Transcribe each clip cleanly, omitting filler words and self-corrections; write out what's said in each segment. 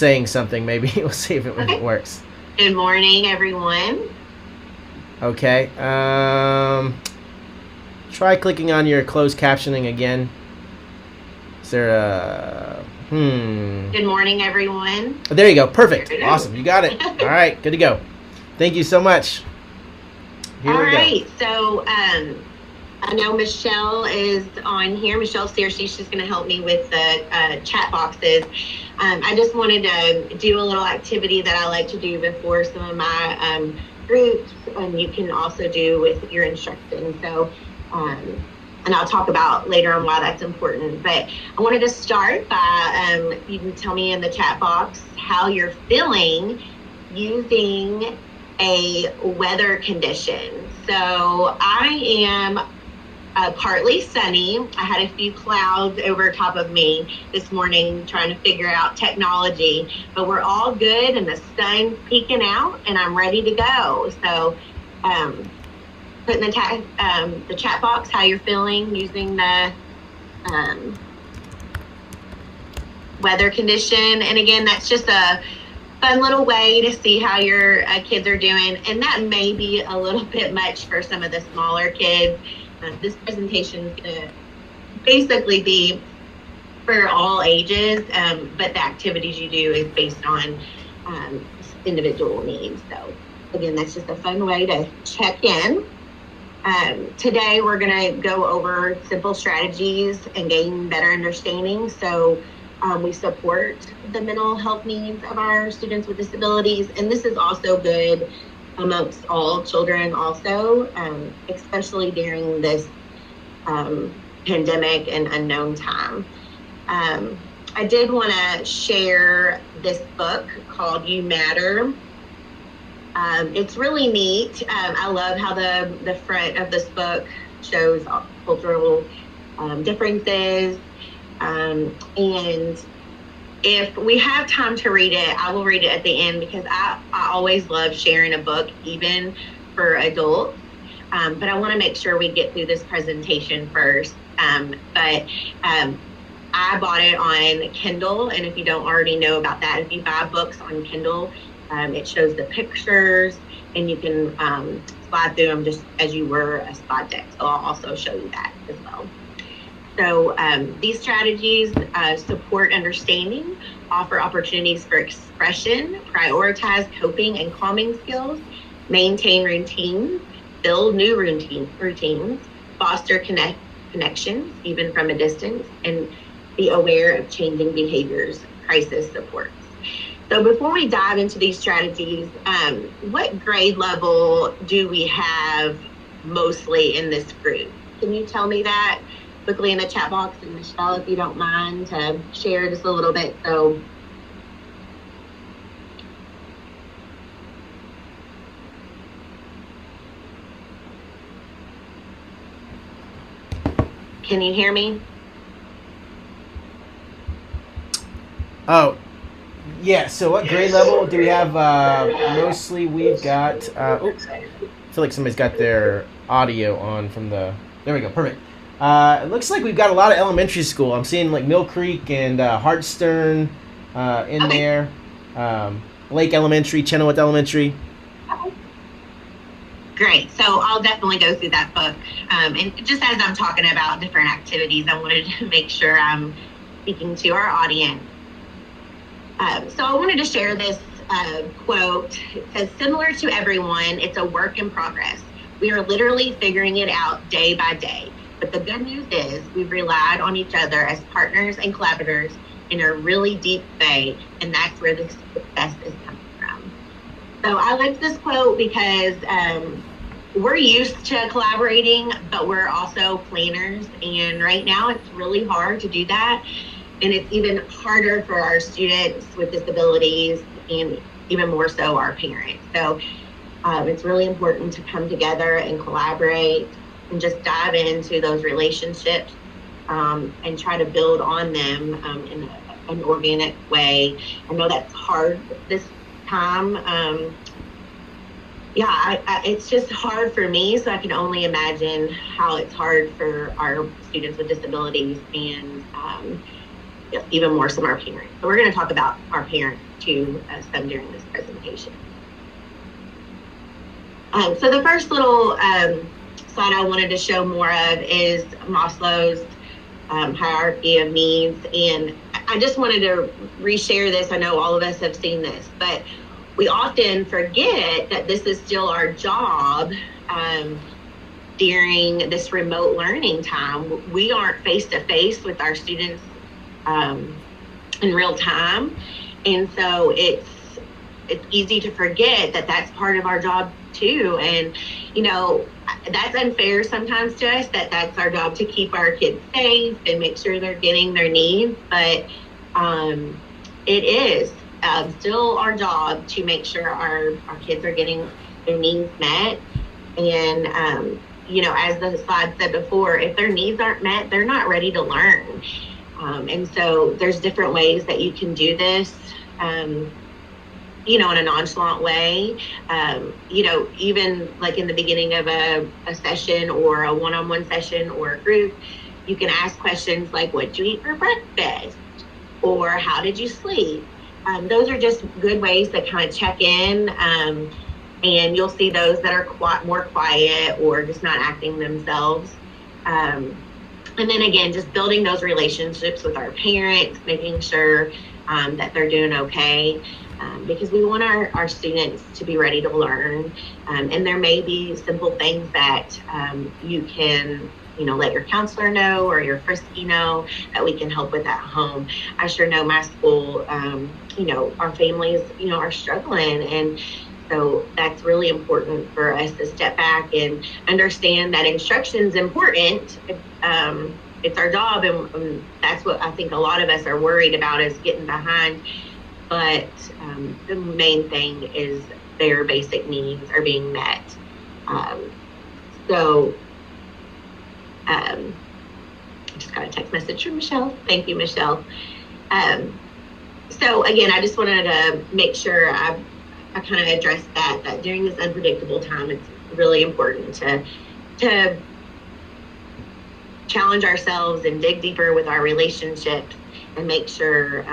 saying something. Maybe we'll see if it works. Good morning, everyone. Okay. Try clicking on your closed captioning again. Is there a... Good morning, everyone. Oh, there you go. Perfect. Awesome. You got it. All right. Good to go. Thank you so much. All right. So I know Michelle is on here. Michelle's here. She's just going to help me with the chat boxes. I just wanted to do a little activity that I like to do before some of my groups, and you can also do with your instruction. So, and I'll talk about later on why that's important. But I wanted to start by, you can tell me in the chat box how you're feeling using a weather condition. So I am partly sunny. I had a few clouds over top of me this morning trying to figure out technology, but we're all good and the sun's peeking out and I'm ready to go. So put in the chat box how you're feeling using the weather condition. And again, that's just a fun little way to see how your kids are doing. And that may be a little bit much for some of the smaller kids. This presentation is going to basically be for all ages, but the activities you do is based on individual needs. So again, that's just a fun way to check in. Today, we're going to go over simple strategies and gain better understanding. So we support the mental health needs of our students with disabilities. And this is also good amongst all children also, especially during this pandemic and unknown time. I did want to share this book called You Matter. It's really neat. I love how the front of this book shows cultural differences. And if we have time to read it, I will read it at the end because I always love sharing a book, even for adults. But I want to make sure we get through this presentation first. But I bought it on Kindle. And if you don't already know about that, if you buy books on Kindle, it shows the pictures and you can slide through them just as you were a slide deck. So I'll also show you that as well. So these strategies support understanding, offer opportunities for expression, prioritize coping and calming skills, maintain routines, build new routines, foster connections, even from a distance, and be aware of changing behaviors, crisis supports. So before we dive into these strategies, what grade level do we have mostly in this group? Can you tell me that quickly in the chat box? And Michelle, if you don't mind to share just a little bit. So can you hear me? Oh, yeah. So what grade level do we have? Mostly we've got... I feel like somebody's got their audio on from the... There we go. Perfect. It looks like we've got a lot of elementary school. I'm seeing like Mill Creek and Hartstern in there. Lake Elementary, Chenoweth Elementary. Great. So I'll definitely go through that book. And just as I'm talking about different activities, I wanted to make sure I'm speaking to our audience. So I wanted to share this quote. It says, similar to everyone, it's a work in progress. We are literally figuring it out day by day. But the good news is we've relied on each other as partners and collaborators in a really deep way, and that's where the success is coming from. So I like this quote because we're used to collaborating, but we're also planners, and right now it's really hard to do that. And it's even harder for our students with disabilities and even more so our parents. So it's really important to come together and collaborate and just dive into those relationships and try to build on them in an organic way. I know that's hard this time. It's just hard for me, so I can only imagine how it's hard for our students with disabilities. And even more some our parents. So we're going to talk about our parents too some during this presentation. So the first little slide I wanted to show more of is Maslow's hierarchy of needs. And I just wanted to reshare this. I know all of us have seen this, but we often forget that this is still our job during this remote learning time. We aren't face-to-face with our students in real time. And so it's easy to forget that that's part of our job too. And, you know, that's unfair sometimes to us, that that's our job to keep our kids safe and make sure they're getting their needs. But it is still our job to make sure our kids are getting their needs met. And, you know, as the slide said before, if their needs aren't met, they're not ready to learn. And so there's different ways that you can do this. You know, in a nonchalant way, you know, even like in the beginning of a session or a one-on-one session or a group, you can ask questions like, what did you eat for breakfast? Or how did you sleep? Those are just good ways to kind of check in. And you'll see those that are more quiet or just not acting themselves. And then again, just building those relationships with our parents, making sure that they're doing okay. Because we want our students to be ready to learn. And there may be simple things that you can, you know, let your counselor know or your frisky know that we can help with at home. I sure know my school, you know, our families, you know, are struggling. And so that's really important for us to step back and understand that instruction is important. It's our job. And that's what I think a lot of us are worried about, is getting behind. But the main thing is their basic needs are being met. So I just got a text message from Michelle. Thank you, Michelle. So again, I just wanted to make sure I kind of addressed that during this unpredictable time, it's really important to challenge ourselves and dig deeper with our relationships and make sure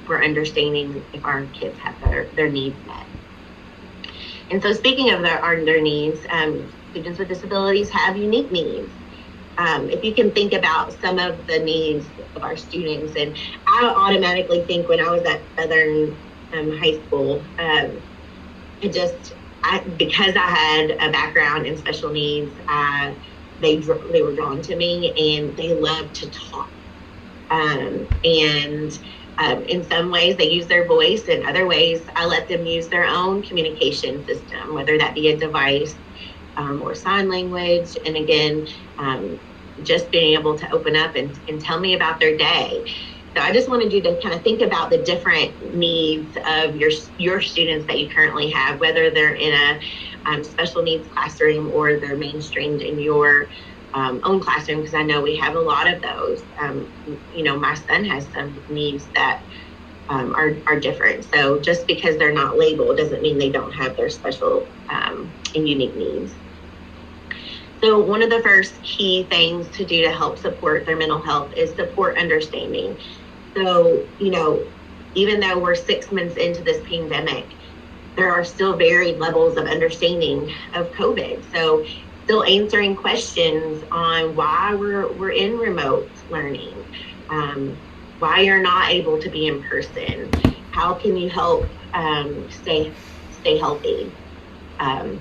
we're understanding if our kids have their needs met. And so speaking of their needs, students with disabilities have unique needs. If you can think about some of the needs of our students, and I automatically think when I was at Southern High School, because I had a background in special needs, they were drawn to me, and they loved to talk. And in some ways they use their voice, in other ways I let them use their own communication system, whether that be a device or sign language. And again, just being able to open up and tell me about their day. So I just wanted you to kind of think about the different needs of your students that you currently have, whether they're in a special needs classroom or they're mainstreamed in your own classroom, because I know we have a lot of those. You know, my son has some needs that are different. So just because they're not labeled doesn't mean they don't have their special and unique needs. So one of the first key things to do to help support their mental health is support understanding. So, you know, even though we're 6 months into this pandemic, there are still varied levels of understanding of COVID. So still answering questions on why we're in remote learning, why you're not able to be in person, how can you help stay healthy, and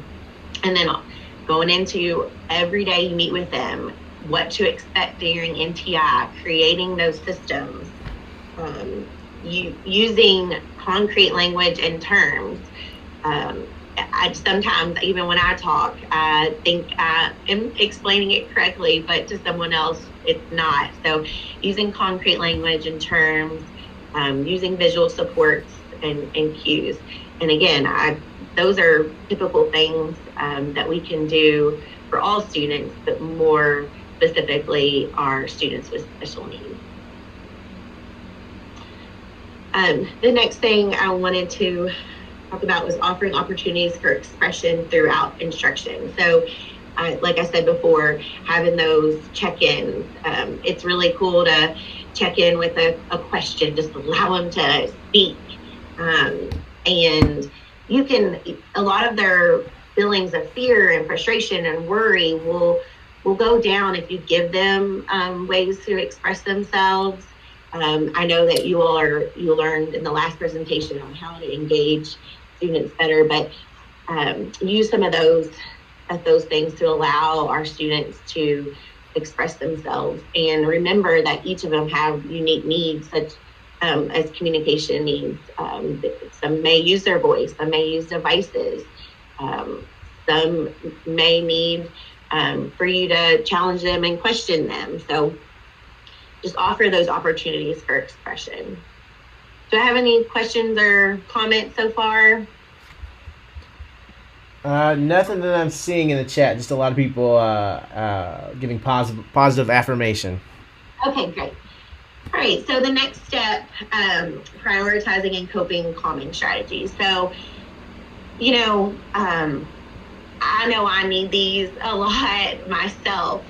then going into every day you meet with them, what to expect during NTI, creating those systems, using concrete language and terms. I sometimes, even when I talk, I think I am explaining it correctly, but to someone else, it's not. So using concrete language and terms, using visual supports and cues. And again, those are typical things that we can do for all students, but more specifically our students with special needs. The next thing I wanted to talk about was offering opportunities for expression throughout instruction. So like I said before, having those check-ins, it's really cool to check in with a question, just allow them to speak. And you can, a lot of their feelings of fear and frustration and worry will go down if you give them ways to express themselves. I know that you learned in the last presentation on how to engage students better, but use some of those things to allow our students to express themselves, and remember that each of them have unique needs, such as communication needs. Some may use their voice, some may use devices, some may need for you to challenge them and question them. So just offer those opportunities for expression. Do I have any questions or comments so far? Nothing that I'm seeing in the chat. Just a lot of people giving positive affirmation. Okay, great. All right, so the next step, prioritizing and coping calming strategies. So, I know I need these a lot myself.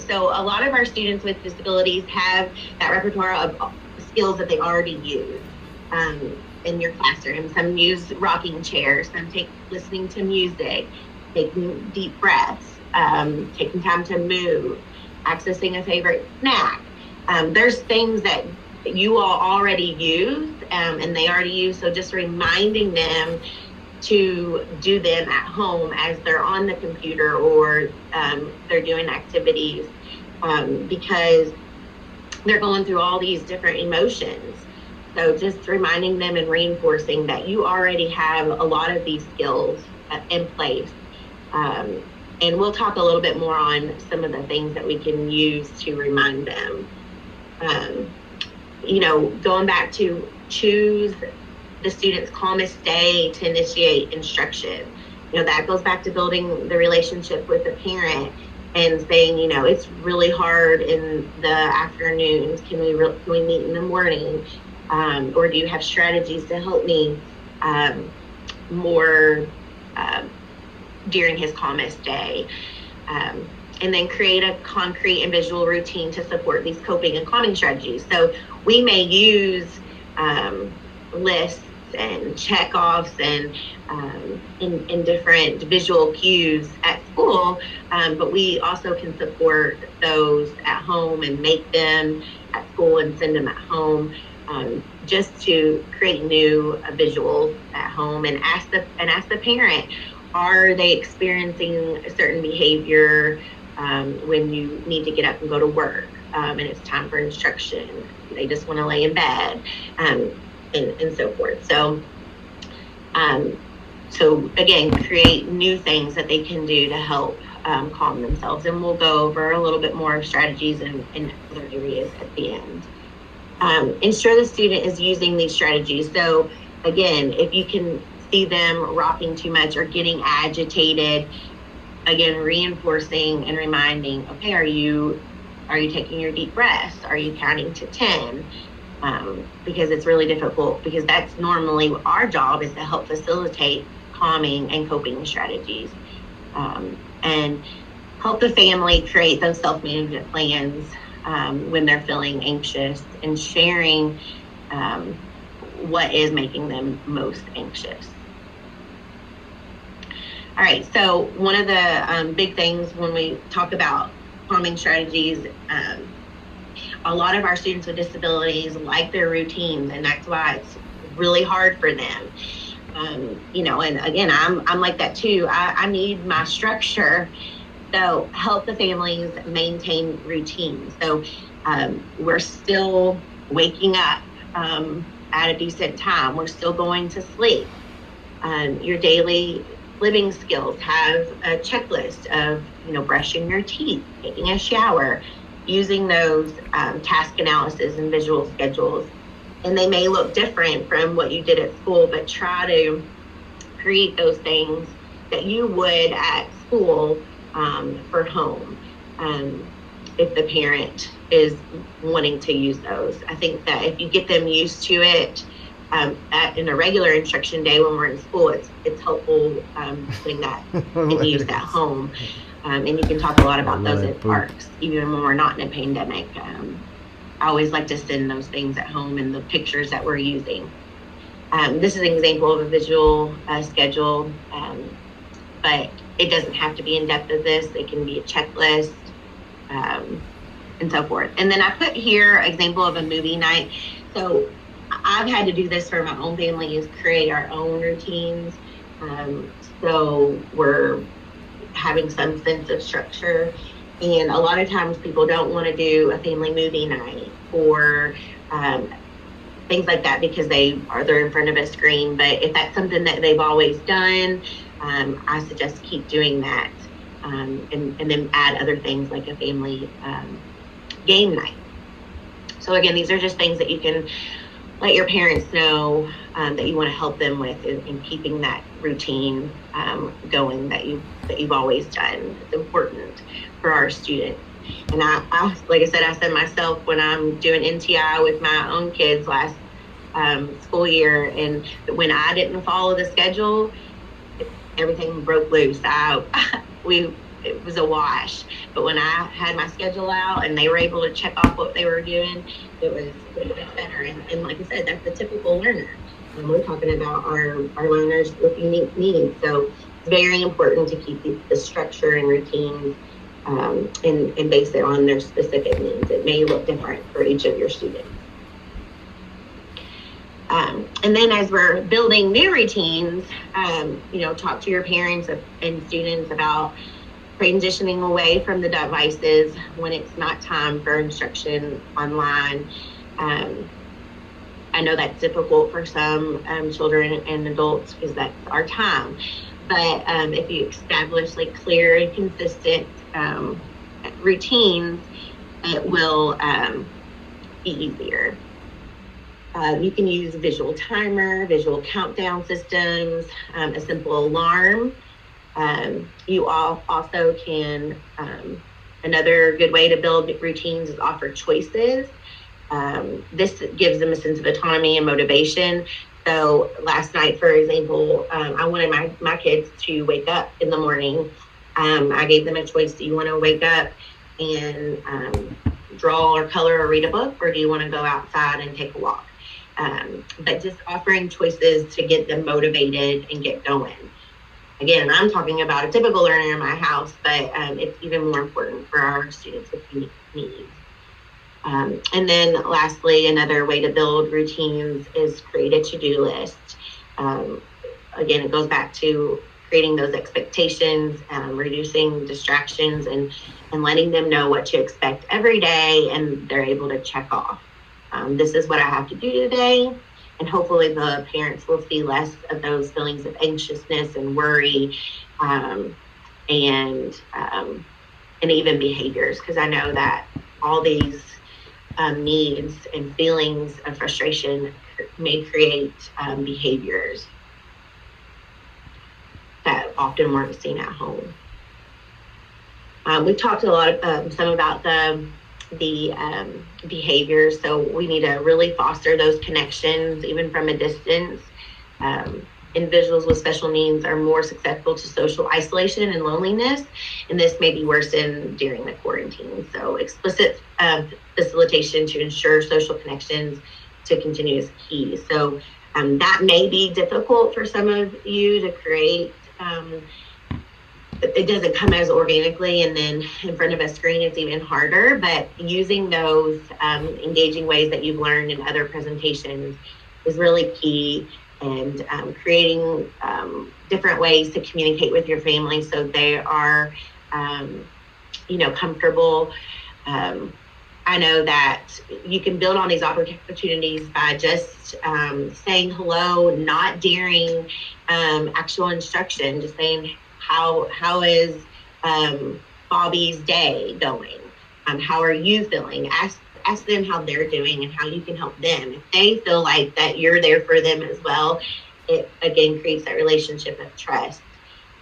So a lot of our students with disabilities have that repertoire of skills that they already use in your classroom. Some use rocking chairs, some take listening to music, taking deep breaths, taking time to move, accessing a favorite snack. There's things that you all already use and they already use. So just reminding them to do them at home as they're on the computer or they're doing activities because they're going through all these different emotions. So just reminding them and reinforcing that you already have a lot of these skills in place. And we'll talk a little bit more on some of the things that we can use to remind them. Going back to choose the student's calmest day to initiate instruction. That goes back to building the relationship with the parent and saying, it's really hard in the afternoons. Can we meet in the morning? Or do you have strategies to help me more during his calmest day? And then create a concrete and visual routine to support these coping and calming strategies. So we may use lists and check-offs and in different visual cues at school, but we also can support those at home and make them at school and send them at home, just to create new visuals at home and ask the parent, are they experiencing a certain behavior when you need to get up and go to work and it's time for instruction? They just want to lay in bed. And so forth. So again, create new things that they can do to help calm themselves. And we'll go over a little bit more strategies in other areas at the end. Ensure the student is using these strategies. So again, if you can see them rocking too much or getting agitated, again, reinforcing and reminding, okay, are you taking your deep breaths? Are you counting to 10? Because it's really difficult, because that's normally our job, is to help facilitate calming and coping strategies, and help the family create those self-management plans when they're feeling anxious, and sharing what is making them most anxious. All right, so one of the big things when we talk about calming strategies, a lot of our students with disabilities like their routines, and that's why it's really hard for them. And again, I'm like that too. I need my structure. So help the families maintain routines. So we're still waking up at a decent time. We're still going to sleep. Your daily living skills have a checklist of, brushing your teeth, taking a shower, using those task analysis and visual schedules. And they may look different from what you did at school, but try to create those things that you would at school for home, if the parent is wanting to use those. I think that if you get them used to it in a regular instruction day when we're in school, it's helpful putting that in use at home. And you can talk a lot about those at parks, even when we're not in a pandemic. I always like to send those things at home and the pictures that we're using. This is an example of a visual schedule, but it doesn't have to be in depth of this. It can be a checklist, and so forth. And then I put here an example of a movie night. So I've had to do this for my own family, is create our own routines. So we're having some sense of structure. And a lot of times people don't want to do a family movie night or things like that because they're in front of a screen. But if that's something that they've always done, I suggest keep doing that, and then add other things like a family game night. So again, these are just things that you can let your parents know that you want to help them with in keeping that routine going that you've always done. It's important for our students. And I like I said, I said myself when I'm doing NTI with my own kids last school year, and when I didn't follow the schedule, everything broke loose. It was a wash. But when I had my schedule out and they were able to check off what they were doing, it was better. And like I said, that's the typical learner. We're talking about our learners with unique needs. So it's very important to keep the structure and routines and base it on their specific needs. It may look different for each of your students. And then as we're building new routines, talk to your parents and students about transitioning away from the devices when it's not time for instruction online. I know that's difficult for some children and adults because that's our time. But if you establish like clear and consistent routines, it will be easier. You can use a visual timer, visual countdown systems, a simple alarm. You also can, another good way to build routines is offer choices. This gives them a sense of autonomy and motivation. So last night, for example, I wanted my kids to wake up in the morning. I gave them a choice. Do you want to wake up and draw or color or read a book, or do you want to go outside and take a walk? But just offering choices to get them motivated and get going. Again, I'm talking about a typical learner in my house, but it's even more important for our students with unique needs. And then lastly, another way to build routines is create a to-do list. Again, it goes back to creating those expectations, reducing distractions, and letting them know what to expect every day, and they're able to check off. This is what I have to do today. And hopefully the parents will see less of those feelings of anxiousness and worry, and even behaviors, because I know that all these needs and feelings of frustration may create behaviors that often weren't seen at home. We've talked a lot, some about the behaviors, so we need to really foster those connections even from a distance. Individuals with special needs are more susceptible to social isolation and loneliness, and this may be worsened during the quarantine. So explicit facilitation to ensure social connections to continue is key. So that may be difficult for some of you to create. It doesn't come as organically, and then in front of a screen it's even harder, but using those engaging ways that you've learned in other presentations is really key, and creating different ways to communicate with your family so they are comfortable. I know that you can build on these opportunities by just saying hello, not during actual instruction, just saying, how is Bobby's day going? How are you feeling? Ask them how they're doing and how you can help them. If they feel like that you're there for them as well, it again creates that relationship of trust.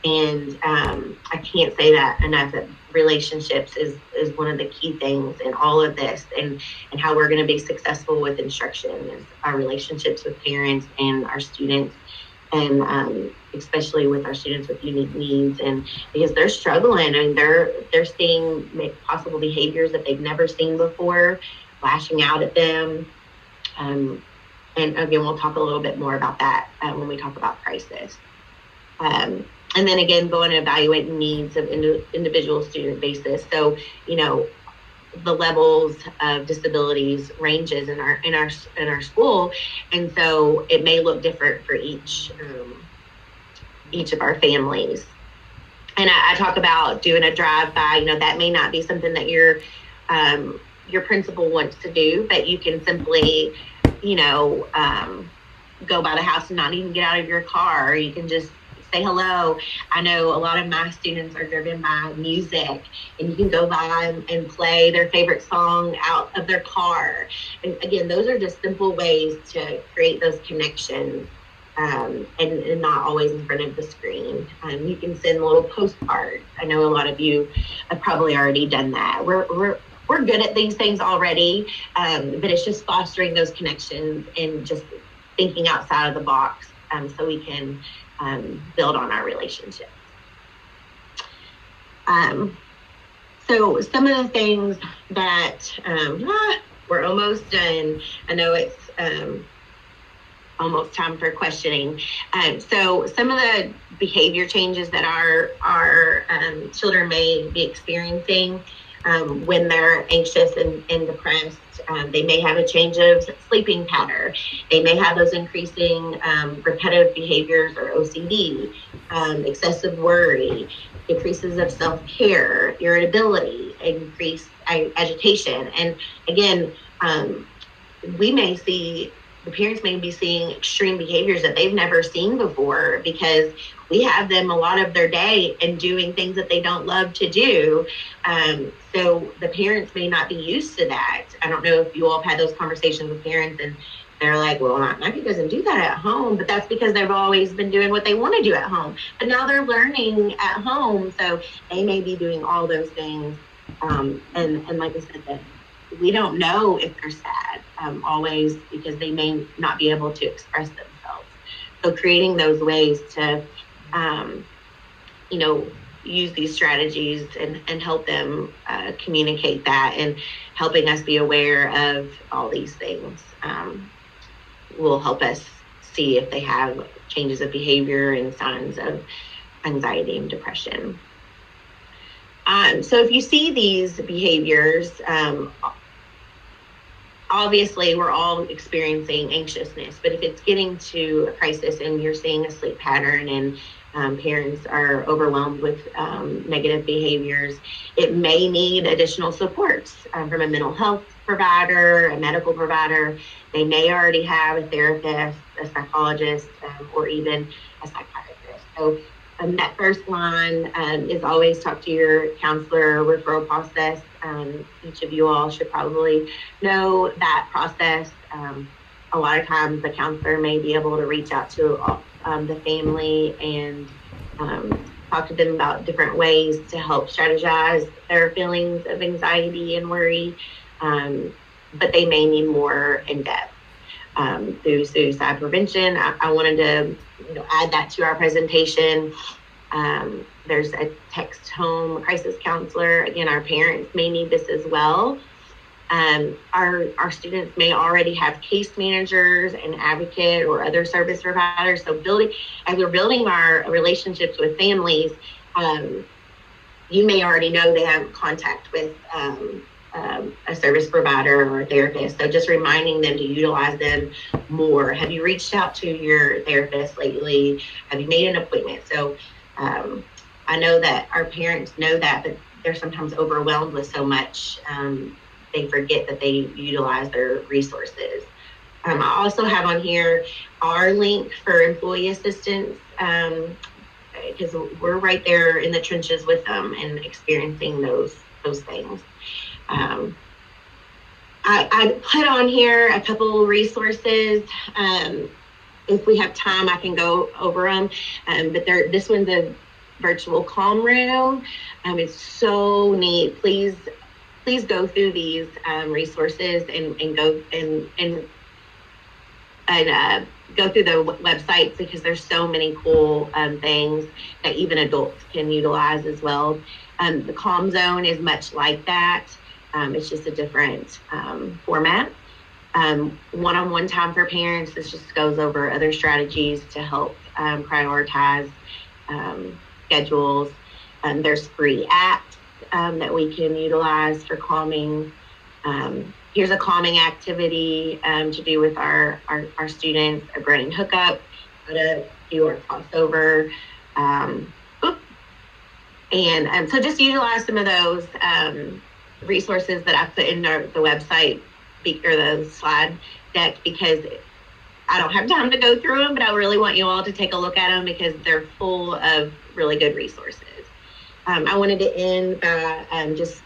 And I can't say that enough, that relationships is one of the key things in all of this, and how we're going to be successful with instruction is our relationships with parents and our students, and especially with our students with unique needs, and because they're struggling and they're seeing possible behaviors that they've never seen before, lashing out at them. And again, we'll talk a little bit more about that when we talk about crisis. And then again, going and evaluating needs of individual student basis. So, the levels of disabilities ranges in our school, and so it may look different for each of our families. And I talk about doing a drive-by. That may not be something that your principal wants to do, but you can simply, go by the house and not even get out of your car. Or you can just say hello. I know a lot of my students are driven by music, and you can go by and play their favorite song out of their car. And again, those are just simple ways to create those connections, and not always in front of the screen. You can send little postcards. I know a lot of you have probably already done that. We're good at these things already, but it's just fostering those connections and just thinking outside of the box, so we can build on our relationships. So some of the things that we're almost done. I know it's almost time for questioning. So some of the behavior changes that our children may be experiencing when they're anxious and depressed. They may have a change of sleeping pattern. They may have those increasing repetitive behaviors or OCD, excessive worry, increases of self-care, irritability, increased agitation. And again, the parents may be seeing extreme behaviors that they've never seen before, because we have them a lot of their day and doing things that they don't love to do. So the parents may not be used to that. I don't know if you all have had those conversations with parents and they're like, well, Maggie doesn't do that at home, but that's because they've always been doing what they want to do at home. But now they're learning at home, so they may be doing all those things. And like I said, we don't know if they're sad always, because they may not be able to express themselves. So creating those ways to, use these strategies and help them communicate that, and helping us be aware of all these things will help us see if they have changes of behavior and signs of anxiety and depression. So if you see these behaviors, obviously we're all experiencing anxiousness, but if it's getting to a crisis and you're seeing a sleep pattern and parents are overwhelmed with negative behaviors, it may need additional supports from a mental health provider, a medical provider. They may already have a therapist, a psychologist, or even a psychiatrist. So that first line is always talk to your counselor referral process. Each of you all should probably know that process. A lot of times the counselor may be able to reach out to the family and talk to them about different ways to help strategize their feelings of anxiety and worry, but they may need more in depth through suicide prevention. I wanted to add that to our presentation. There's a text home crisis counselor. Again, our parents may need this as well. Our students may already have case managers, an advocate, or other service providers. So as we're building our relationships with families, you may already know they have contact with a service provider or a therapist. So just reminding them to utilize them more. Have you reached out to your therapist lately? Have you made an appointment? So I know that our parents know that, but they're sometimes overwhelmed with so much. They forget that they utilize their resources. I also have on here our link for employee assistance, because we're right there in the trenches with them and experiencing those things. I put on here a couple resources. If we have time, I can go over them. But this one's a virtual calm room. It's so neat. Please go through these resources and go and go through the websites, because there's so many cool things that even adults can utilize as well. The Calm Zone is much like that. It's just a different format. One-on-one time for parents. This just goes over other strategies to help prioritize schedules. There's free apps that we can utilize for calming. Here's a calming activity to do with our students, a brain hookup, how to do our crossover. And so just utilize some of those resources that I put in the website or the slide deck, because I don't have time to go through them, but I really want you all to take a look at them because they're full of really good resources. I wanted to end by just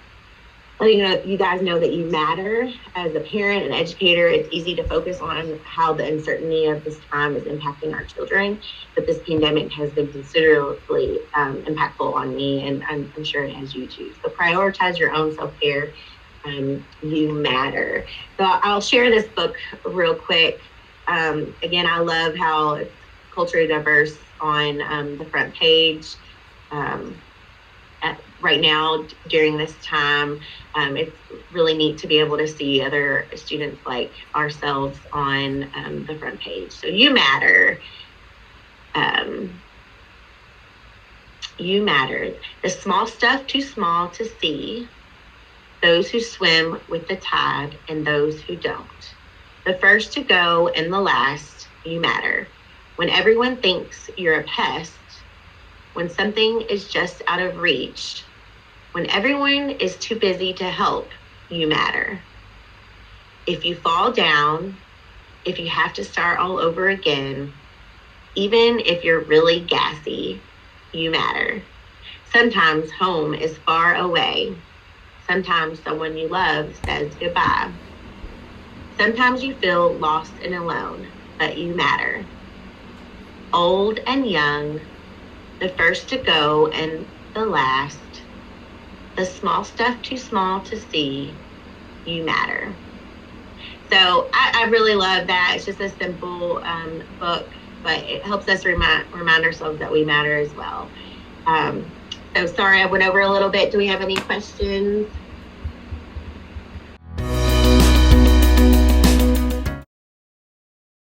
letting you guys know that you matter. As a parent and educator, it's easy to focus on how the uncertainty of this time is impacting our children, but this pandemic has been considerably impactful on me, and I'm sure it has you too. So prioritize your own self-care. You matter. So I'll share this book real quick. Again, I love how it's culturally diverse on the front page. Right now, during this time, it's really neat to be able to see other students like ourselves on the front page. So you matter. You matter. The small stuff too small to see. Those who swim with the tide and those who don't. The first to go and the last, you matter. When everyone thinks you're a pest, when something is just out of reach, when everyone is too busy to help, you matter. If you fall down, if you have to start all over again, even if you're really gassy, you matter. Sometimes home is far away. Sometimes someone you love says goodbye. Sometimes you feel lost and alone, but you matter. Old and young, the first to go and the last, the small stuff too small to see, you matter. So I really love that. It's just a simple book, but it helps us remind ourselves that we matter as well. So sorry, I went over a little bit. Do we have any questions?